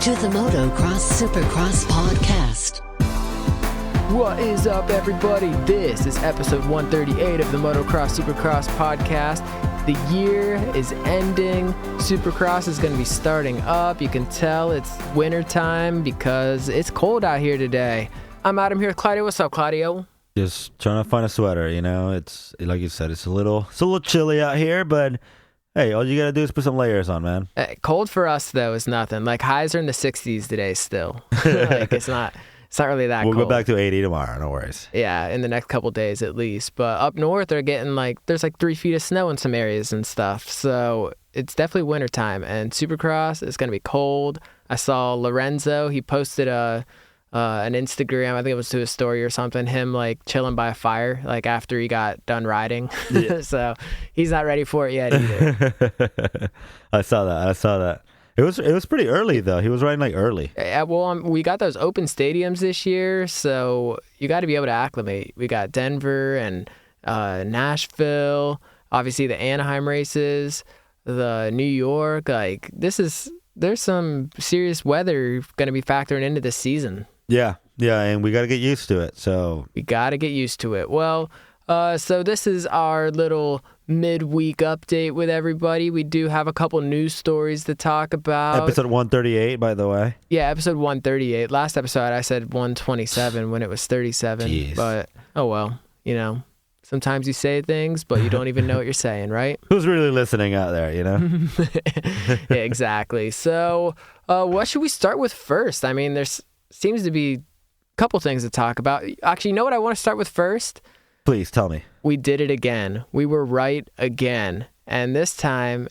to the Motocross Supercross podcast. What is up, everybody? This is episode 138 of the Motocross Supercross podcast. The year is ending. Supercross is going to be starting up. You can tell it's winter time because it's cold out here today. I'm Adam here with Claudio. What's up, Claudio? Just trying to find a sweater, you know. It's like you said, it's a little chilly out here, but hey, all you gotta do is put some layers on, man. Cold for us though is nothing. Like highs are in the 60s today still. Like it's not really that cold. We'll go back to 80 tomorrow, no worries. Yeah, in the next couple days at least. But up north they're getting there's 3 feet of snow in some areas and stuff. So it's definitely wintertime, and Supercross is gonna be cold. I saw Lorenzo, he posted an Instagram, I think it was to his story or something, him chilling by a fire after he got done riding. Yeah. So he's not ready for it yet either. I saw that. It was pretty early though. He was riding early. Yeah, well, we got those open stadiums this year, so you got to be able to acclimate. We got Denver and Nashville, obviously the Anaheim races, the New York. There's some serious weather going to be factoring into this season. Yeah, and we got to get used to it. So we got to get used to it. Well, so this is our little midweek update with everybody. We do have a couple news stories to talk about. Episode 138, by the way. Yeah, episode 138. Last episode I said 127 when it was 37. Jeez. But oh well, sometimes you say things, but you don't even know what you're saying, right? Who's really listening out there, Yeah, exactly. So what should we start with first? I mean, there's seems to be a couple things to talk about. Actually, you know what I want to start with first? Please tell me. We did it again. We were right again. And this time,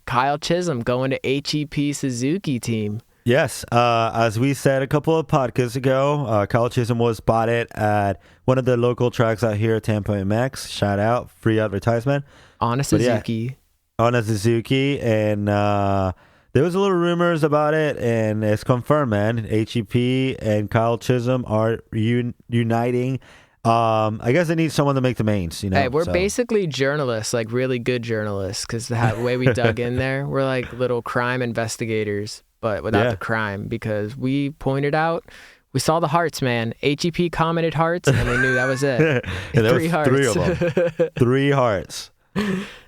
Kyle Chisholm going to HEP Suzuki team. Yes. As we said a couple of podcasts ago, Kyle Chisholm was spotted at one of the local tracks out here at Tampa MX. Shout out. Free advertisement. On a Suzuki. On a Suzuki. And there was a little rumors about it, and it's confirmed, man. HEP and Kyle Chisholm are uniting. I guess they need someone to make the mains, Hey, we're basically journalists, really good journalists, because the way we dug in there, we're like little crime investigators, but without the crime, because we pointed out, we saw the hearts, man. HEP commented hearts, and we knew that was it. Three hearts. 3 of them. 3 hearts.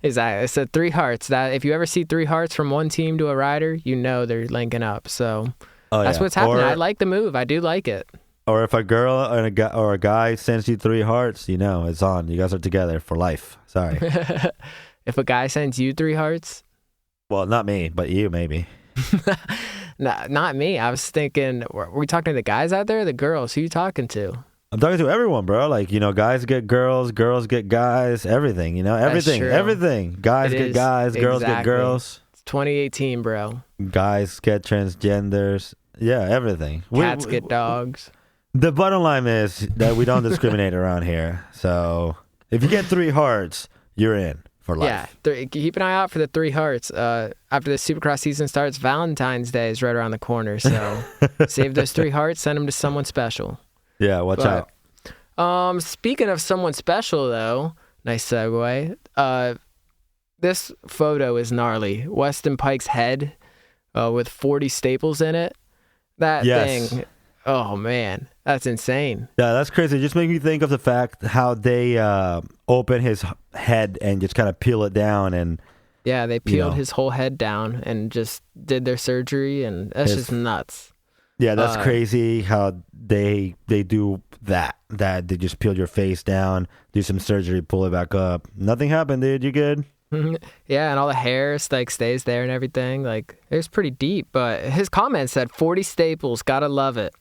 Exactly. I said 3 hearts. That if you ever see 3 hearts from one team to a rider, they're linking up. So that's what's happening. I like the move. I do like it. Or if a girl or a guy sends you 3 hearts, it's on. You guys are together for life. Sorry. If a guy sends you 3 hearts? Well, not me, but you maybe. No, not me. I was thinking, were we talking to the guys out there or the girls? Who are you talking to? I'm talking to everyone, bro. Guys get girls, girls get guys, everything, everything. Guys get guys, girls get girls. It's 2018, bro. Guys get transgenders. Yeah, everything. Cats get dogs. The bottom line is that we don't discriminate around here. So if you get 3 hearts, you're in for life. Yeah, keep an eye out for the 3 hearts. After the Supercross season starts, Valentine's Day is right around the corner. So save those 3 hearts, send them to someone special. Yeah, watch out. Speaking of someone special, though, nice segue. This photo is gnarly. Weston Pike's head with 40 staples in it. That thing, oh man, that's insane. Yeah, that's crazy. It just makes me think of the fact how they open his head and just kind of peel it down. And yeah, they peeled his whole head down and just did their surgery, and that's just nuts. Yeah, that's crazy how they do that. That they just peel your face down, do some surgery, pull it back up. Nothing happened, dude. You good? Yeah, and all the hair stays there and everything. It was pretty deep. But his comment said, 40 staples, gotta love it.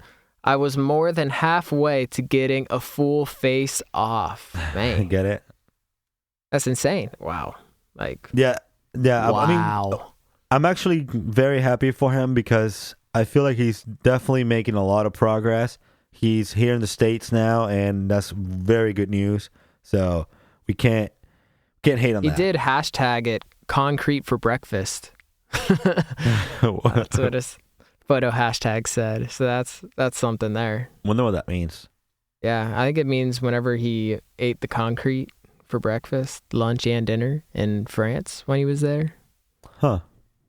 I was more than halfway to getting a full face off. Man, get it? That's insane. Wow. Yeah. Wow. I mean, I'm actually very happy for him because I feel like he's definitely making a lot of progress. He's here in the States now, and that's very good news. So we can't hate on that. He did hashtag it concrete for breakfast. That's what his photo hashtag said. So that's something there. Wonder what that means. Yeah, I think it means whenever he ate the concrete for breakfast, lunch, and dinner in France when he was there. Huh.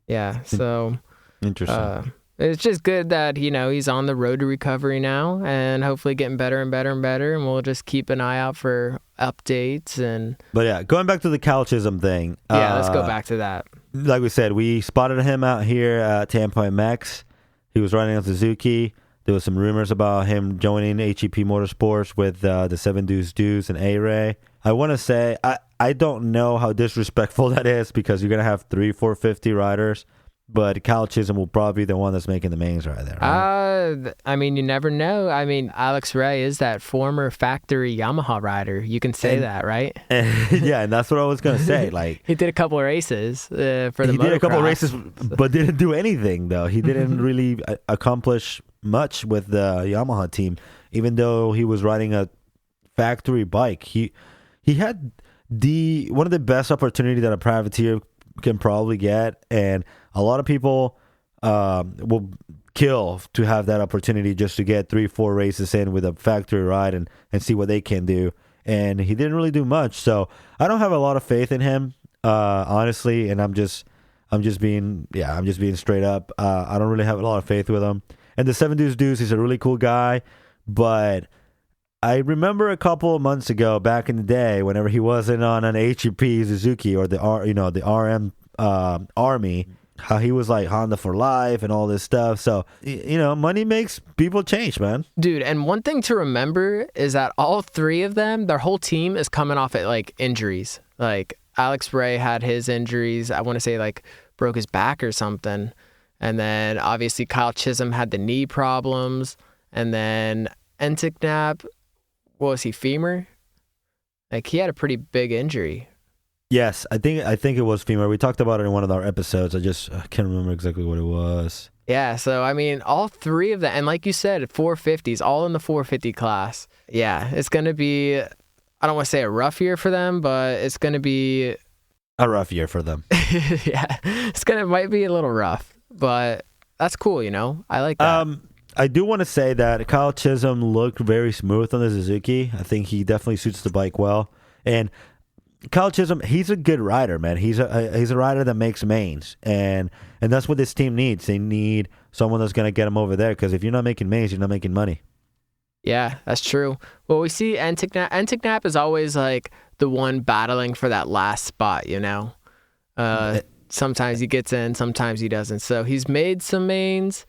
Yeah, so... Interesting. It's just good that, he's on the road to recovery now and hopefully getting better and better and better. And we'll just keep an eye out for updates. But yeah, going back to the Cal Chisholm thing. Yeah, let's go back to that. Like we said, we spotted him out here at Tampa MX. He was riding on Suzuki. There was some rumors about him joining HEP Motorsports with the 7 Deuce and A-Ray. I want to say, I don't know how disrespectful that is because you're going to have 3 450 riders. But Cal Chisholm will probably be the one that's making the mains right there, right? You never know. Alex Ray is that former factory Yamaha rider. You can say that, right? Yeah, and that's what I was going to say. Like he did a couple of races for the Motocross. He did a couple of races, but didn't do anything, though. He didn't really accomplish much with the Yamaha team, even though he was riding a factory bike. He had one of the best opportunities that a privateer can probably get, and a lot of people will kill to have that opportunity just to get 3-4 races in with a factory ride and see what they can do. And he didn't really do much, so I don't have a lot of faith in him, honestly. And I'm just being straight up. I don't really have a lot of faith with him. And the 7 Deuce, he's a really cool guy, but I remember a couple of months ago, back in the day, whenever he wasn't on an HEP Suzuki or the RM Army, how he was like Honda for life and all this stuff. So, money makes people change, man. Dude, and one thing to remember is that all 3 of them, their whole team is coming off at like injuries. Like Alex Ray had his injuries. I want to say like broke his back or something. And then obviously Kyle Chisholm had the knee problems. And then Enticknap, what was he, femur? Like he had a pretty big injury. Yes, I think it was femur. We talked about it in one of our episodes. I can't remember exactly what it was. Yeah, so all 3 of them, and like you said, 450s, all in the 450 class. Yeah, it's going to be, I don't want to say a rough year for them, but it's going to be a rough year for them. Yeah, might be a little rough, but that's cool, I like that. I do want to say that Kyle Chisholm looked very smooth on the Suzuki. I think he definitely suits the bike well. And Kyle Chisholm, he's a good rider, man. He's a rider that makes mains, and that's what this team needs. They need someone that's going to get him over there, because if you're not making mains, you're not making money. Yeah, that's true. Well, we see Enticknap. Enticknap is always like the one battling for that last spot, Sometimes he gets in, sometimes he doesn't. So he's made some mains,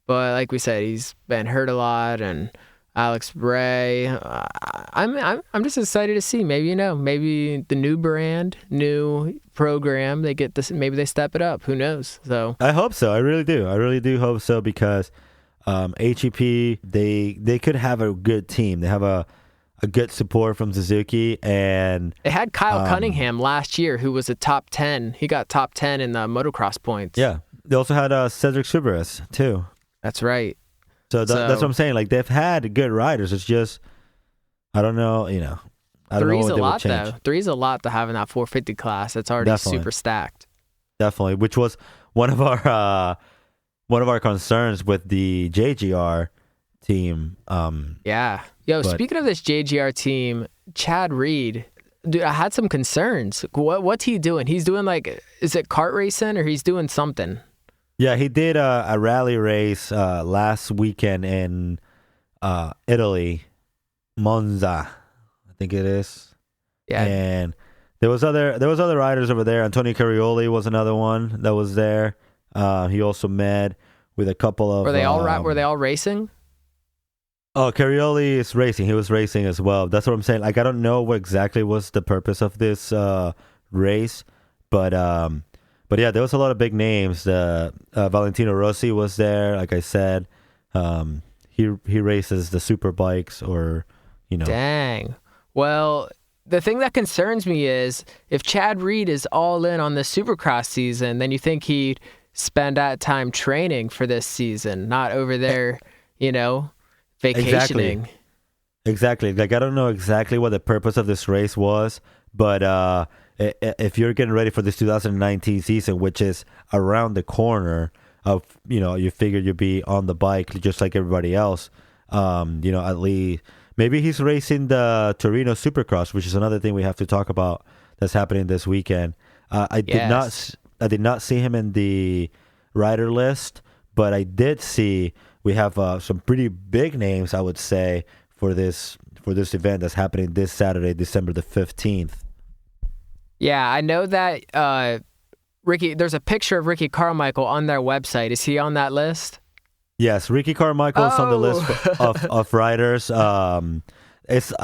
but like we said, he's been hurt a lot. And Alex Ray, I'm just excited to see. Maybe maybe the new brand, new program, they get this. Maybe they step it up. Who knows? So I hope so. I really do hope so, because HEP they could have a good team. They have a good support from Suzuki, and they had Kyle Cunningham last year, who was a top 10. He got top 10 in the motocross points. Yeah, they also had Cedric Subares too. That's right. So that's what I'm saying. Like, they've had good riders. It's just, I don't know. I don't know what they would change. 3's a lot to have in that 450 class. It's already super stacked. Definitely, which was one of our concerns with the JGR team. Yeah. Speaking of this JGR team, Chad Reed, dude, I had some concerns. What's he doing? He's doing is it kart racing, or he's doing something? Yeah, he did a rally race last weekend in Italy, Monza, I think it is. Yeah. And there was other riders over there. Antonio Carioli was another one that was there. He also met with a couple of. Were they all racing? Oh, Carioli is racing. He was racing as well. That's what I'm saying. Like, I don't know what exactly was the purpose of this race, but yeah, there was a lot of big names. Valentino Rossi was there. Like I said, he races the super bikes, or Dang. Well, the thing that concerns me is if Chad Reed is all in on the Supercross season, then you think he'd spend that time training for this season, not over there, vacationing. Exactly. Like, I don't know exactly what the purpose of this race was, but if you're getting ready for this 2019 season, which is around the corner of, you figure you'd be on the bike just like everybody else, at least maybe he's racing the Torino Supercross, which is another thing we have to talk about that's happening this weekend. I did not see him in the rider list, but I did see we have some pretty big names, I would say, for this event that's happening this Saturday, December the 15th. Yeah, I know that Ricky. There's a picture of Ricky Carmichael on their website. Is he on that list? Yes, Ricky Carmichael's on the list of riders. I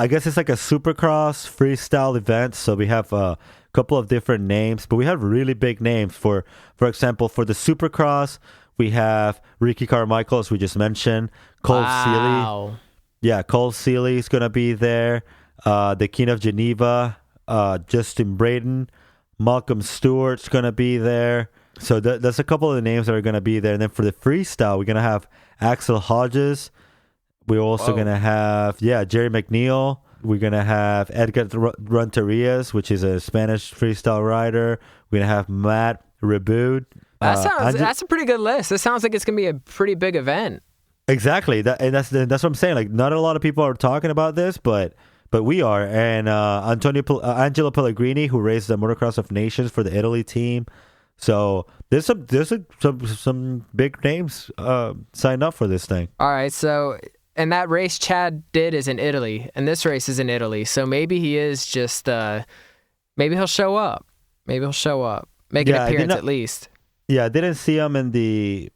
guess it's like a Supercross freestyle event, so we have a couple of different names, but we have really big names. For example, for the Supercross, we have Ricky Carmichael, as we just mentioned, Cole Seeley. Yeah, Cole Seeley is going to be there. The King of Geneva, Justin Brayton, Malcolm Stewart's going to be there. So that's a couple of the names that are going to be there. And then for the freestyle, we're going to have Axel Hodges. We're also going to have, Jerry McNeil. We're going to have Edgar Renterias, which is a Spanish freestyle rider. We're going to have Matt Reboud. That's a pretty good list. It sounds like it's going to be a pretty big event. Exactly. That's what I'm saying. Like, not a lot of people are talking about this, but we are. And Angelo Pellegrini, who raced the Motocross of Nations for the Italy team. So there's some big names signed up for this thing. All right. So, and that race Chad did is in Italy, and this race is in Italy. So maybe he is just maybe he'll show up. Make an appearance at least. Yeah, I didn't see him in the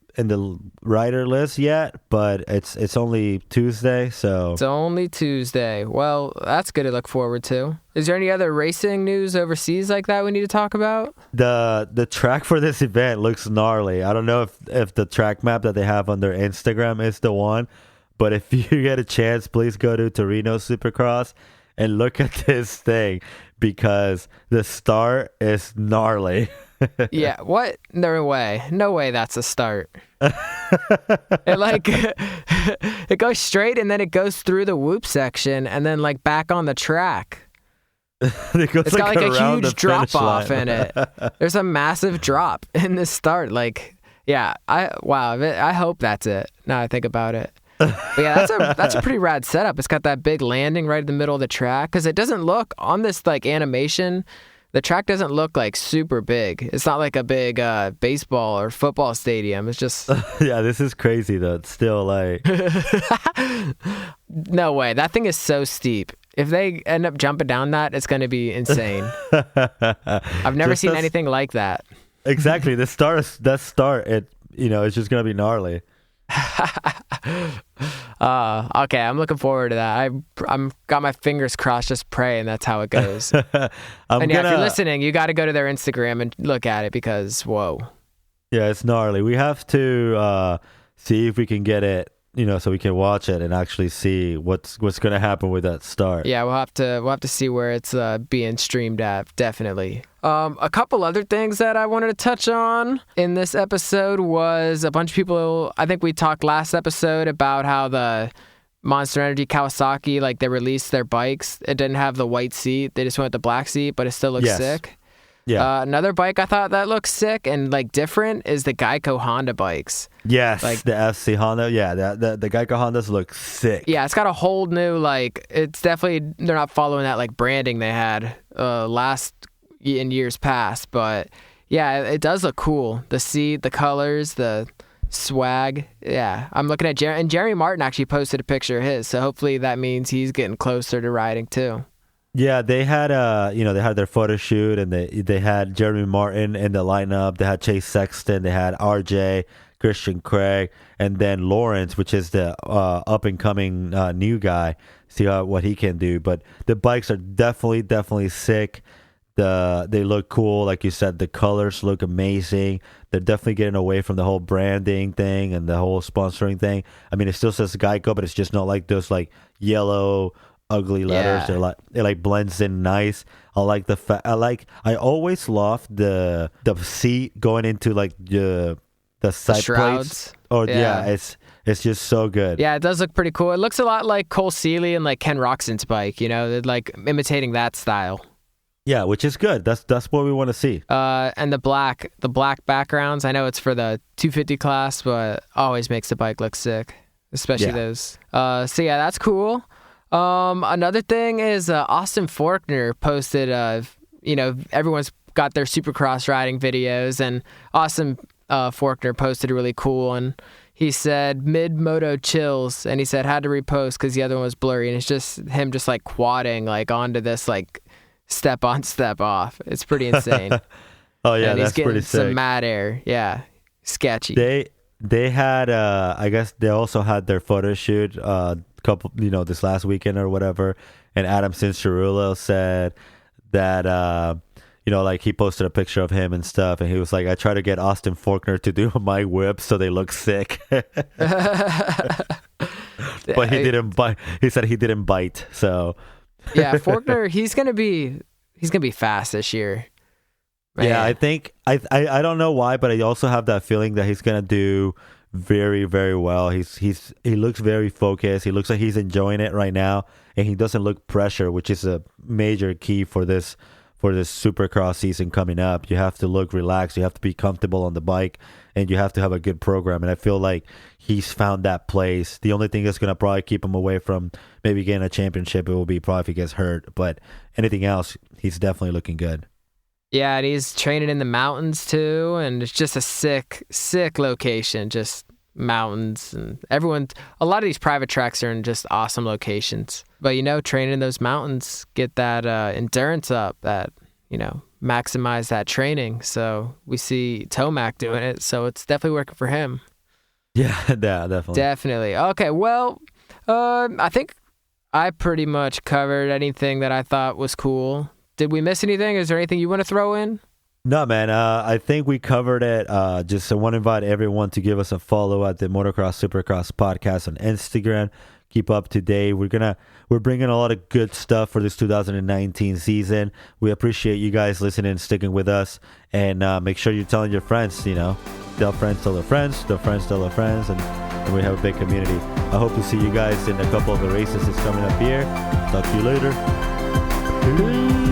rider list yet, but it's only Tuesday, so it's only Tuesday. Well, that's good to look forward to. Is there any other racing news overseas like that we need to talk about? The track for this event looks gnarly. I don't know if the track map that they have on their Instagram is the one, but if you get a chance, please go to Torino Supercross and look at this thing, because the start is gnarly. Yeah, what? No way that's a start. It goes straight, and then it goes through the whoop section, and then like back on the track. It's got like a huge drop off in it. There's a massive drop in the start. Like, yeah, I hope that's it. Now I think about it. But yeah, that's a pretty rad setup. It's got that big landing right in the middle of the track, because it doesn't look on this like animation. The track doesn't look like super big. It's not like a big baseball or football stadium. It's just yeah, this is crazy though. It's still like no way. That thing is so steep. If they end up jumping down that, it's going to be insane. I've never seen anything like that. Exactly. It's just going to be gnarly. Okay, I'm looking forward to that. I'm got my fingers crossed, just praying that's how it goes. If you're listening, you got to go to their Instagram and look at it, because whoa. Yeah, it's gnarly. We have to see if we can get it, so we can watch it and actually see what's going to happen with that start. Yeah, we'll have to see where it's being streamed at, definitely. A couple other things that I wanted to touch on in this episode was a bunch of people, I think we talked last episode about how the Monster Energy Kawasaki, like they released their bikes. It didn't have the white seat. They just went with the black seat, but it still looks sick. Yeah. Another bike I thought that looks sick and like different is the Geico Honda bikes. Yes, like the FC Honda. Yeah, the Geico Hondas look sick. Yeah, it's got a whole new, like, it's definitely, they're not following that like branding they had in years past, but yeah, it does look cool. The seat, the colors, the swag. Yeah, I'm looking at Jerry Martin actually posted a picture of his, so hopefully that means he's getting closer to riding too. Yeah, they had they had their photo shoot, and they had Jeremy Martin in the lineup. They had Chase Sexton, they had RJ, Christian Craig, and then Lawrence, which is the up and coming new guy. See what he can do. But the bikes are definitely sick. They look cool, like you said. The colors look amazing. They're definitely getting away from the whole branding thing and the whole sponsoring thing. I mean, it still says Geico, but it's just not like those like yellow ugly letters. Yeah. It like blends in nice. I like I always loved the seat going into like the side plates. Oh yeah, it's just so good. Yeah, it does look pretty cool. It looks a lot like Cole Seeley and like Ken Roxon's bike. They're like imitating that style. Yeah, which is good. That's what we want to see. And the black backgrounds. I know it's for the 250 class, but always makes the bike look sick, especially those. So yeah, that's cool. Another thing is Austin Faulkner posted. Everyone's got their Supercross riding videos, and Austin Faulkner posted really cool, and he said mid-moto chills, and he said had to repost because the other one was blurry, and it's just him just like quadding like onto this like step on, step off. It's pretty insane. Oh yeah, and that's pretty sick. Some mad air. Yeah, sketchy. They had I guess they also had their photo shoot couple this last weekend or whatever, and Adam Cianciarulo said that like he posted a picture of him and stuff, and he was like, I try to get Austin Faulkner to do my whips so they look sick. But he didn't bite. He said he didn't bite. So yeah, Faulkner, he's gonna be fast this year. Man. Yeah, I think I don't know why, but I also have that feeling that he's gonna do very, very well. He looks very focused. He looks like he's enjoying it right now, and he doesn't look pressure, which is a major key for this Supercross season coming up. You have to look relaxed. You have to be comfortable on the bike, and you have to have a good program. And I feel like he's found that place. The only thing that's going to probably keep him away from maybe getting a championship, it will be probably if he gets hurt. But anything else, he's definitely looking good. Yeah, and he's training in the mountains too, and it's just a sick location, just mountains, and a lot of these private tracks are in just awesome locations. But training in those mountains, get that endurance up, that maximize that training. So we see Tomac doing it, so it's definitely working for him. Yeah, definitely. Okay, well, I think I pretty much covered anything that I thought was cool. Did we miss anything? Is there anything you want to throw in? No, man. I think we covered it. Just I want to invite everyone to give us a follow at the Motocross Supercross podcast on Instagram. Keep up to date. We're bringing a lot of good stuff for this 2019 season. We appreciate you guys listening and sticking with us. And make sure you're telling your friends. Tell friends, tell their friends, tell friends, tell their friends, and we have a big community. I hope to see you guys in a couple of the races that's coming up here. Talk to you later. Peace.